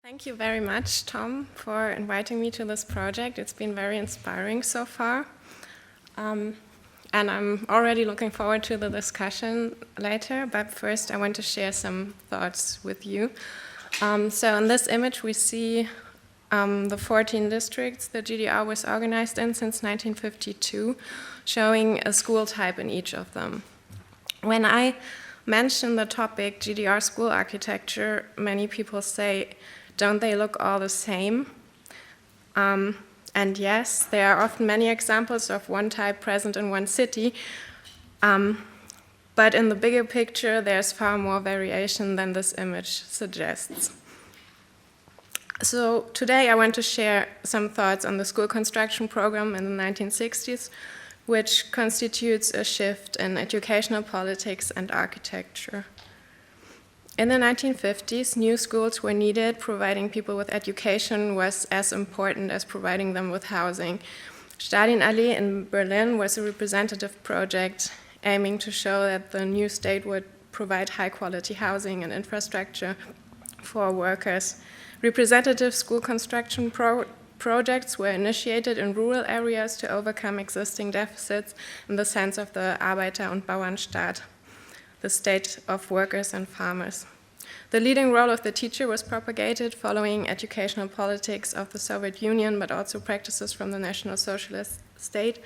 Thank you very much, Tom, for inviting me to this project. It's been very inspiring so far. And I'm already looking forward to the discussion later, but first I want to share some thoughts with you. So in this image we see the 14 districts the GDR was organized in since 1952, showing a school type in each of them. When I mention the topic GDR school architecture, many people say, don't they look all the same? And yes, there are often many examples of one type present in one city, but in the bigger picture, there's far more variation than this image suggests. So today I want to share some thoughts on the school construction program in the 1960s, which constitutes a shift in educational politics and architecture. In the 1950s, new schools were needed. Providing people with education was as important as providing them with housing. Stadionallee in Berlin was a representative project aiming to show that the new state would provide high-quality housing and infrastructure for workers. Representative school construction projects were initiated in rural areas to overcome existing deficits in the sense of the Arbeiter- und Bauernstaat, the state of workers and farmers. The leading role of the teacher was propagated following educational politics of the Soviet Union, but also practices from the National Socialist state,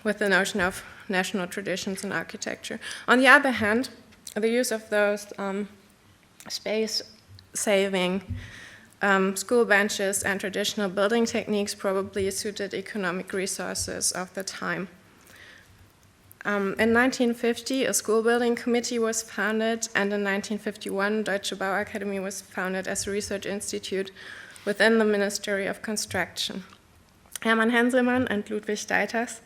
with the notion of national traditions in architecture. On the other hand, the use of those space-saving school benches and traditional building techniques probably suited economic resources of the time. In 1950, a school building committee was founded, and in 1951, Deutsche Bauakademie was founded as a research institute within the Ministry of Construction. Hermann Henselmann and Ludwig Steiters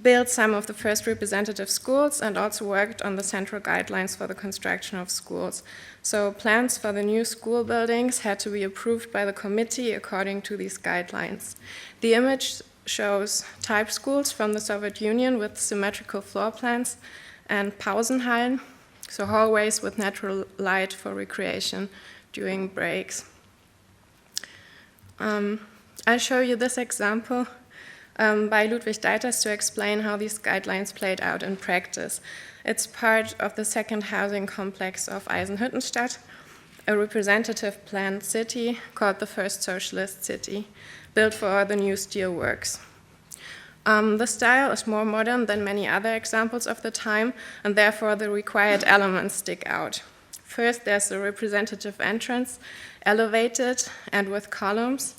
built some of the first representative schools and also worked on the central guidelines for the construction of schools. So plans for the new school buildings had to be approved by the committee according to these guidelines. The image shows type schools from the Soviet Union with symmetrical floor plans and Pausenhallen, so hallways with natural light for recreation during breaks. I'll show you this example by Ludwig Steiters to explain how these guidelines played out in practice. It's part of the second housing complex of Eisenhüttenstadt, a representative planned city called the First Socialist City, built for the new steel works. The style is more modern than many other examples of the time, and therefore the required elements stick out. First, there's a representative entrance, elevated and with columns,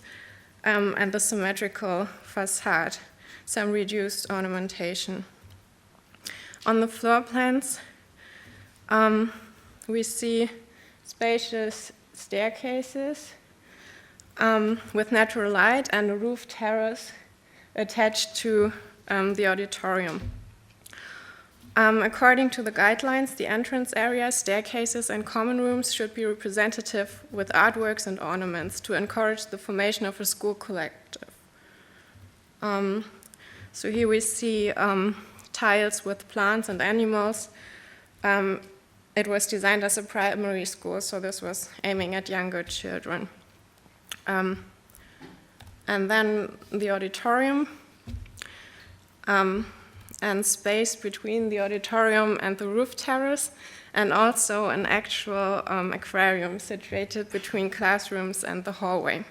and the symmetrical facade, some reduced ornamentation. On the floor plans, we see spacious staircases with natural light and a roof terrace attached to the auditorium. According to the guidelines, the entrance areas, staircases, and common rooms should be representative with artworks and ornaments to encourage the formation of a school collective. So here we see tiles with plants and animals. It was designed as a primary school, so this was aiming at younger children. And then the auditorium, and space between the auditorium and the roof terrace, and also an actual aquarium situated between classrooms and the hallway.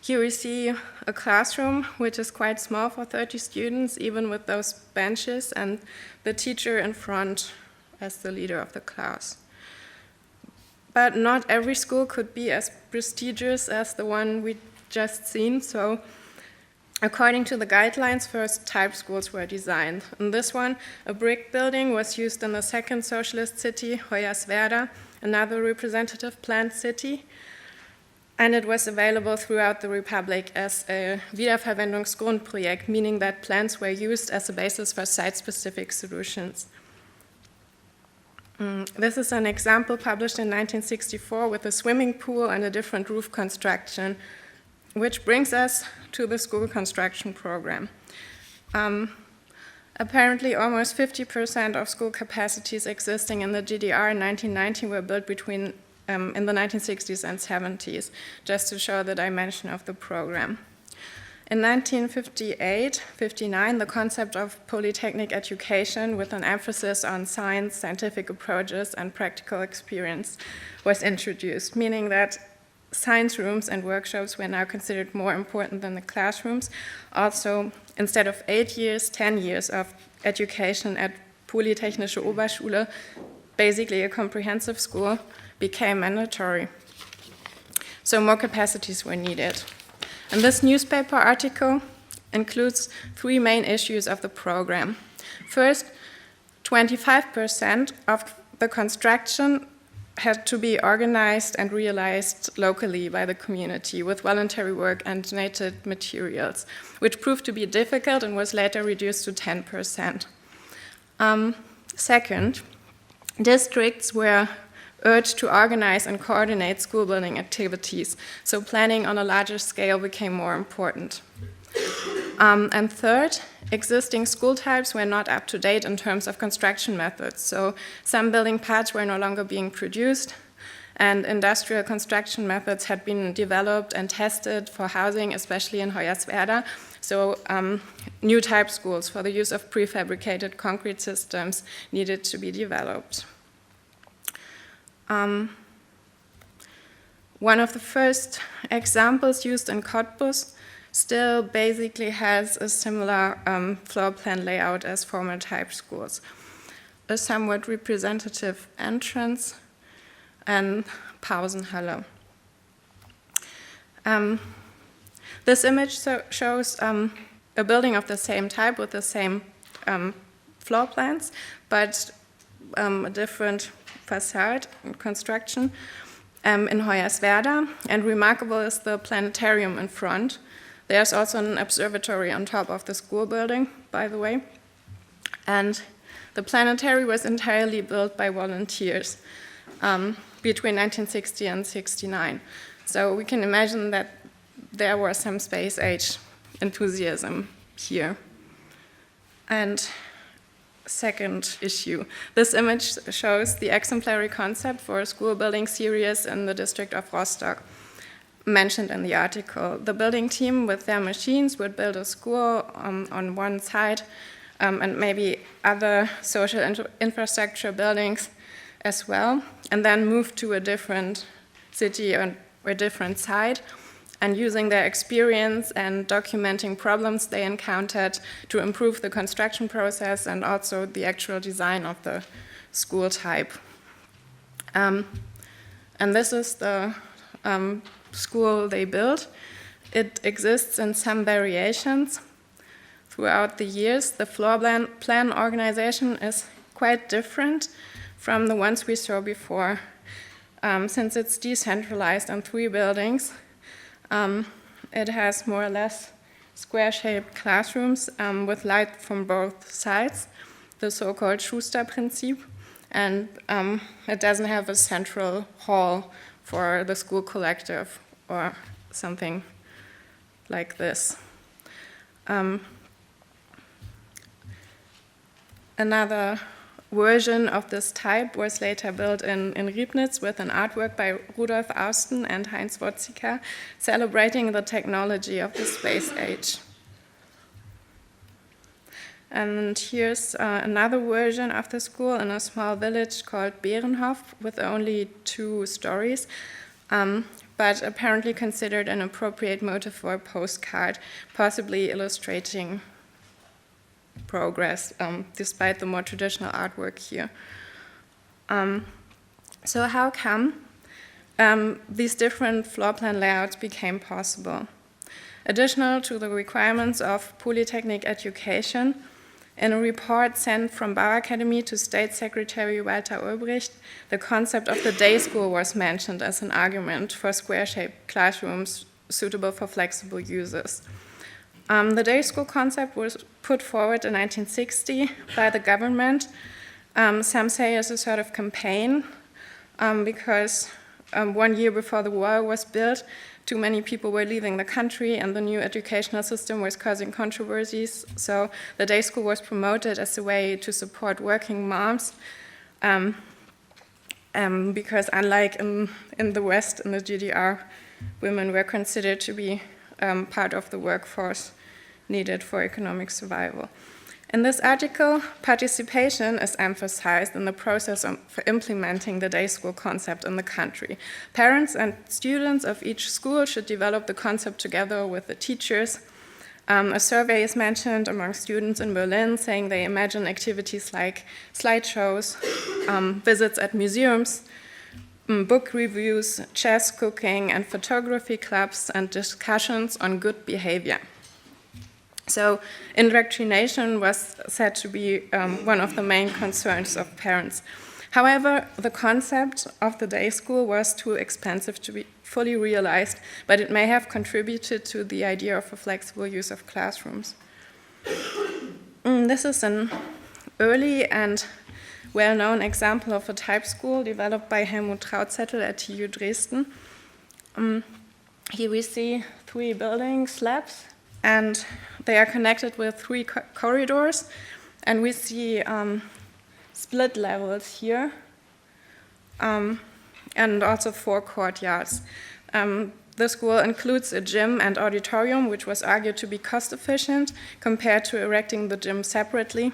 Here we see a classroom which is quite small for 30 students, even with those benches, and the teacher in front as the leader of the class. But not every school could be as prestigious as the one we just seen, so according to the guidelines, first type schools were designed. In this one, a brick building was used in the second socialist city, Hoyerswerda, another representative planned city, and it was available throughout the Republic as a Wiederverwendungsgrundprojekt, meaning that plans were used as a basis for site-specific solutions. This is an example published in 1964 with a swimming pool and a different roof construction, which brings us to the school construction program. Apparently, almost 50% of school capacities existing in the GDR in 1990 were built between in the 1960s and 70s, just to show the dimension of the program. In 1958-59, the concept of polytechnic education with an emphasis on science, scientific approaches, and practical experience was introduced, meaning that science rooms and workshops were now considered more important than the classrooms. Also, instead of 8 years, 10 years of education at Polytechnische Oberschule, basically a comprehensive school, became mandatory. So more capacities were needed. And this newspaper article includes 3 main issues of the program. First, 25% of the construction had to be organized and realized locally by the community with voluntary work and donated materials, which proved to be difficult and was later reduced to 10%. Second, districts were urged to organize and coordinate school building activities, so planning on a larger scale became more important. And third, existing school types were not up to date in terms of construction methods, so some building parts were no longer being produced, and industrial construction methods had been developed and tested for housing, especially in Hoyerswerda, so new type schools for the use of prefabricated concrete systems needed to be developed. One of the first examples used in Cottbus still basically has a similar floor plan layout as former type schools. A somewhat representative entrance and Pausenhalle. This image shows a building of the same type with the same floor plans, but a different facade and construction in Hoyerswerda, and remarkable is the planetarium in front. There's also an observatory on top of the school building, by the way, and the planetarium was entirely built by volunteers between 1960 and 69. So we can imagine that there was some space age enthusiasm here. And second issue. This image shows the exemplary concept for a school building series in the district of Rostock, mentioned in the article. The building team with their machines would build a school on one side and maybe other social infrastructure buildings as well, and then move to a different city or a different site, and using their experience and documenting problems they encountered to improve the construction process and also the actual design of the school type. And this is the school they built. It exists in some variations throughout the years. The floor plan organization is quite different from the ones we saw before, since it's decentralized on 3 buildings. It has more or less square-shaped classrooms with light from both sides, the so-called Schuster-Prinzip, and it doesn't have a central hall for the school collective or something like this. Another version of this type was later built in Riebnitz with an artwork by Rudolf Austen and Heinz Wotziker, celebrating the technology of the space age. And here's another version of the school in a small village called Bärenhof with only 2 stories, but apparently considered an appropriate motif for a postcard, possibly illustrating progress, despite the more traditional artwork here. So how come these different floor plan layouts became possible? Additional to the requirements of polytechnic education, in a report sent from Bauakademie to State Secretary Walter Ulbricht, the concept of the day school was mentioned as an argument for square-shaped classrooms suitable for flexible uses. The day school concept was put forward in 1960 by the government, some say as a sort of campaign, because 1 year before the wall was built, too many people were leaving the country and the new educational system was causing controversies. So the day school was promoted as a way to support working moms, because unlike in the West, in the GDR, women were considered to be part of the workforce needed for economic survival. In this article, participation is emphasized in the process for implementing the day school concept in the country. Parents and students of each school should develop the concept together with the teachers. A survey is mentioned among students in Berlin saying they imagine activities like slideshows, visits at museums, book reviews, chess, cooking, and photography clubs, and discussions on good behavior. So indoctrination was said to be one of the main concerns of parents. However, the concept of the day school was too expensive to be fully realized, but it may have contributed to the idea of a flexible use of classrooms. This is an early and well-known example of a type school developed by Helmut Trautzettel at TU Dresden. Here we see 3 building slabs, and they are connected with 3 corridors, and we see split levels here, and also 4 courtyards. The school includes a gym and auditorium, which was argued to be cost efficient compared to erecting the gym separately.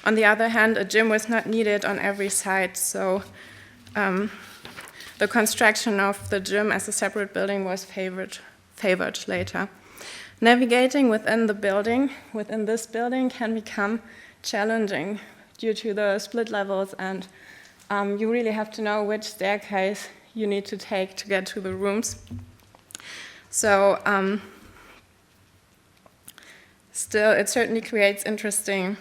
On the other hand, a gym was not needed on every site, so the construction of the gym as a separate building was favored later. Navigating within this building can become challenging due to the split levels, and you really have to know which staircase you need to take to get to the rooms. So still, it certainly creates interesting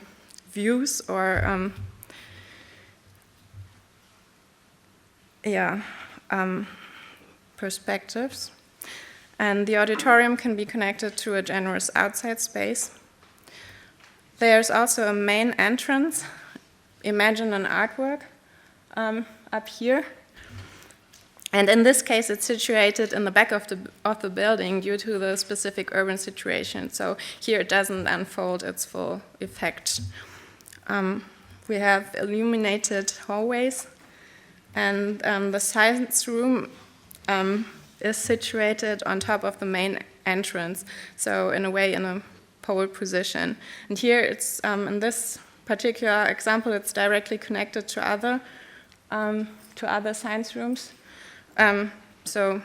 views or perspectives. And the auditorium can be connected to a generous outside space. There's also a main entrance. Imagine an artwork up here. And in this case, it's situated in the back of the building due to the specific urban situation. So here it doesn't unfold its full effect. We have illuminated hallways, and the science room is situated on top of the main entrance, so in a way in a pole position. And here it's, in this particular example, it's directly connected to other science rooms, so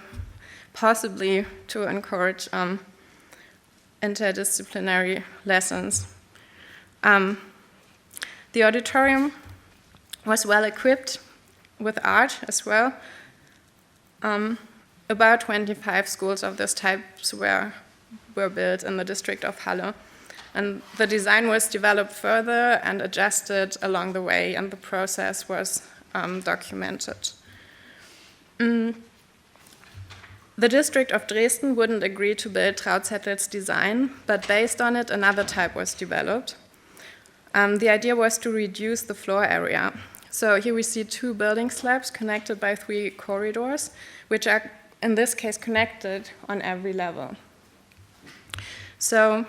possibly to encourage interdisciplinary lessons. The auditorium was well equipped with art as well. About 25 schools of this type were built in the district of Halle. And the design was developed further and adjusted along the way, and the process was documented. The district of Dresden wouldn't agree to build Trautzettel's design, but based on it, another type was developed. The idea was to reduce the floor area. So here we see 2 building slabs connected by 3 corridors, which are in this case connected on every level. So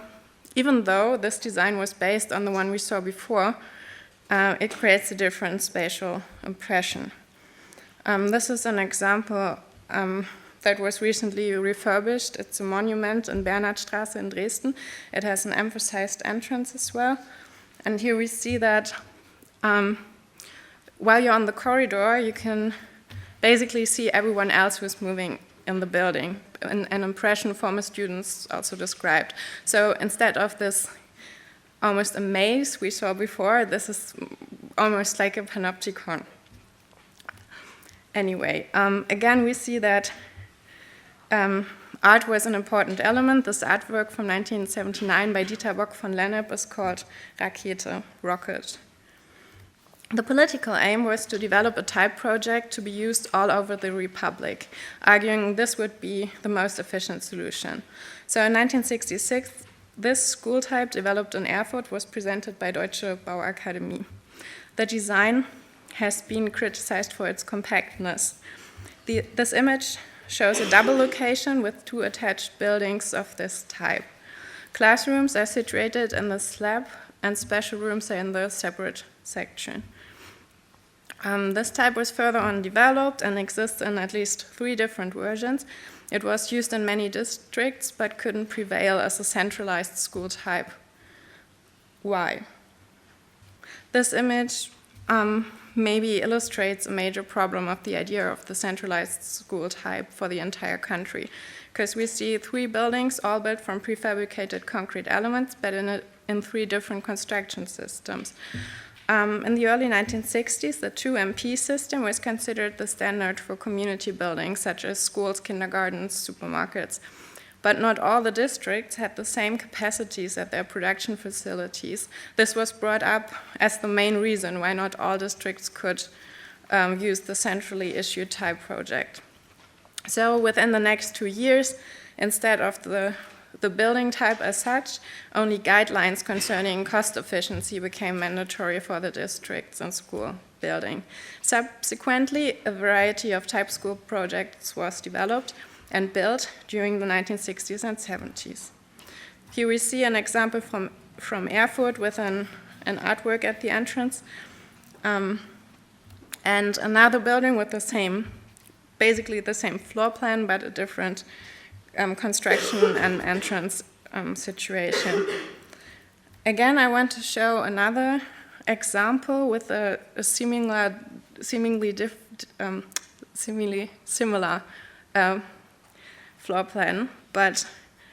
even though this design was based on the one we saw before, it creates a different spatial impression. This is an example that was recently refurbished. It's a monument in Bernhardstraße in Dresden. It has an emphasized entrance as well. And here we see that while you're on the corridor, you can basically see everyone else who's moving in the building. An impression former students also described. So instead of this almost a maze we saw before, this is almost like a panopticon. Anyway, again, we see that art was an important element. This artwork from 1979 by Dieter Bock von Lennep is called Rakete, Rocket. The political aim was to develop a type project to be used all over the Republic, arguing this would be the most efficient solution. So in 1966, this school type developed in Erfurt was presented by Deutsche Bauakademie. The design has been criticized for its compactness. This image shows a double location with 2 attached buildings of this type. Classrooms are situated in the slab, and special rooms are in the separate section. This type was further on developed and exists in at least 3 different versions. It was used in many districts, but couldn't prevail as a centralized school type. Why? This image maybe illustrates a major problem of the idea of the centralized school type for the entire country, because we see 3 buildings all built from prefabricated concrete elements, but in 3 different construction systems. In the early 1960s, the 2MP system was considered the standard for community buildings, such as schools, kindergartens, supermarkets. But not all the districts had the same capacities at their production facilities. This was brought up as the main reason why not all districts could use the centrally issued type project. So within the next 2 years, instead of the building type as such, only guidelines concerning cost efficiency became mandatory for the districts and school building. Subsequently, a variety of type school projects was developed and built during the 1960s and 70s. Here we see an example from Erfurt with an artwork at the entrance, and another building with basically the same floor plan, but a different construction and entrance situation. Again, I want to show another example with a seemingly similar floor plan, but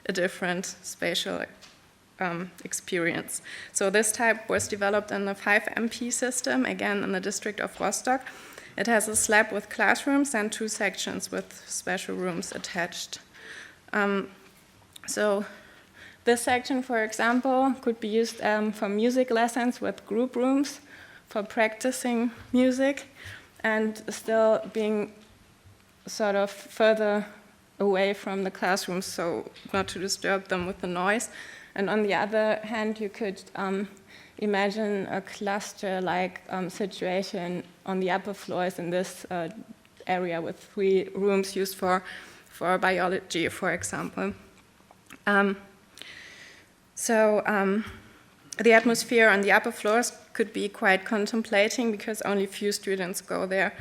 a different spatial experience. So this type was developed in the 5MP system, again in the district of Rostock. It has a slab with classrooms and 2 sections with special rooms attached. So this section, for example, could be used for music lessons with group rooms, for practicing music, and still being sort of further away from the classrooms, so not to disturb them with the noise. And on the other hand, you could imagine a cluster-like situation on the upper floors in this area with 3 rooms used for biology, for example. The atmosphere on the upper floors could be quite contemplating because only few students go there,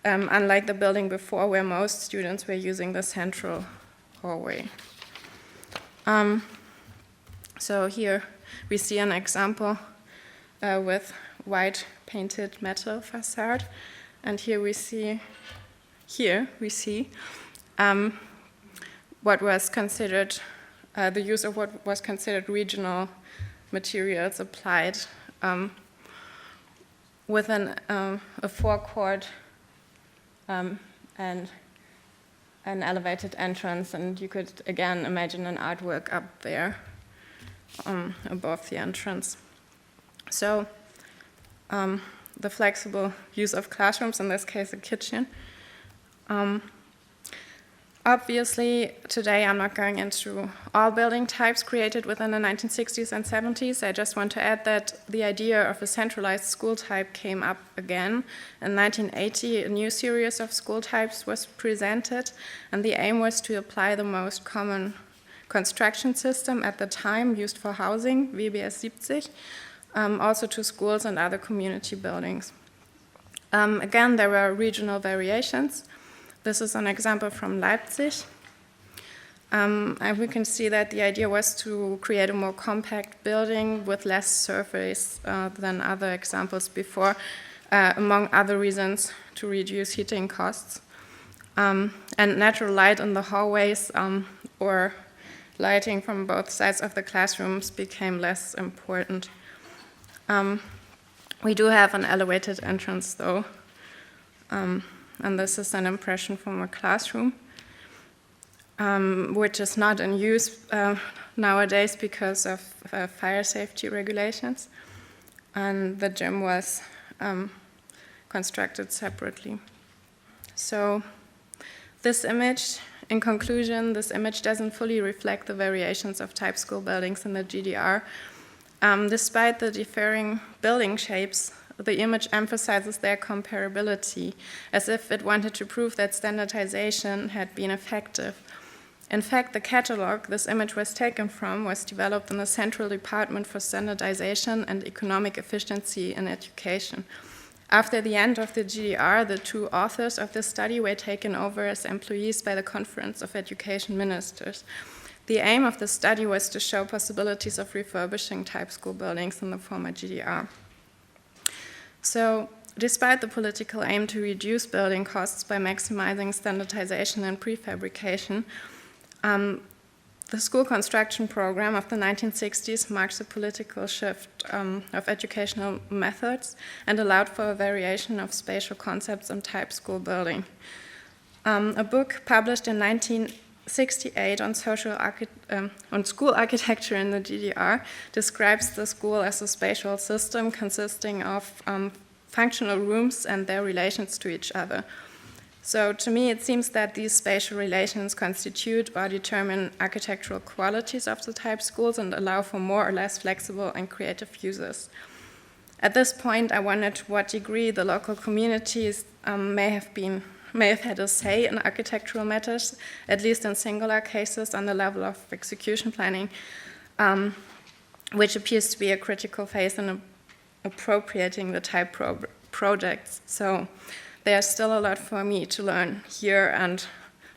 unlike the building before where most students were using the central hallway. So here we see an example with white painted metal facade, and here we see what was considered the use of what was considered regional materials applied with a forecourt and an elevated entrance, and you could again imagine an artwork up there above the entrance. So the flexible use of classrooms, in this case a kitchen. Obviously, today I'm not going into all building types created within the 1960s and 70s. I just want to add that the idea of a centralized school type came up again. In 1980, a new series of school types was presented, and the aim was to apply the most common construction system at the time used for housing, WBS 70, also to schools and other community buildings. Again, there were regional variations. This is an example from Leipzig. And we can see that the idea was to create a more compact building with less surface than other examples before, among other reasons, to reduce heating costs. And natural light in the hallways or lighting from both sides of the classrooms became less important. We do have an elevated entrance, though. And this is an impression from a classroom, which is not in use nowadays because of fire safety regulations. And the gym was constructed separately. So this image, in conclusion, this image doesn't fully reflect the variations of type school buildings in the GDR. Despite the differing building shapes, the image emphasizes their comparability, as if it wanted to prove that standardization had been effective. In fact, the catalog this image was taken from was developed in the Central Department for Standardization and Economic Efficiency in Education. After the end of the GDR, the two authors of this study were taken over as employees by the Conference of Education Ministers. The aim of the study was to show possibilities of refurbishing type school buildings in the former GDR. So, despite the political aim to reduce building costs by maximizing standardization and prefabrication, the school construction program of the 1960s marks a political shift of educational methods and allowed for a variation of spatial concepts in type school building. A book published in 1968 on school architecture in the GDR describes the school as a spatial system consisting of functional rooms and their relations to each other. So to me, it seems that these spatial relations constitute or determine architectural qualities of the type schools and allow for more or less flexible and creative uses. At this point, I wondered to what degree the local communities may have had a say in architectural matters, at least in singular cases on the level of execution planning, which appears to be a critical phase in appropriating the type projects. So there's still a lot for me to learn here, and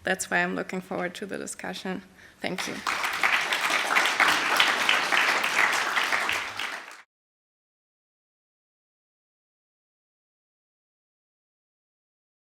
that's why I'm looking forward to the discussion. Thank you.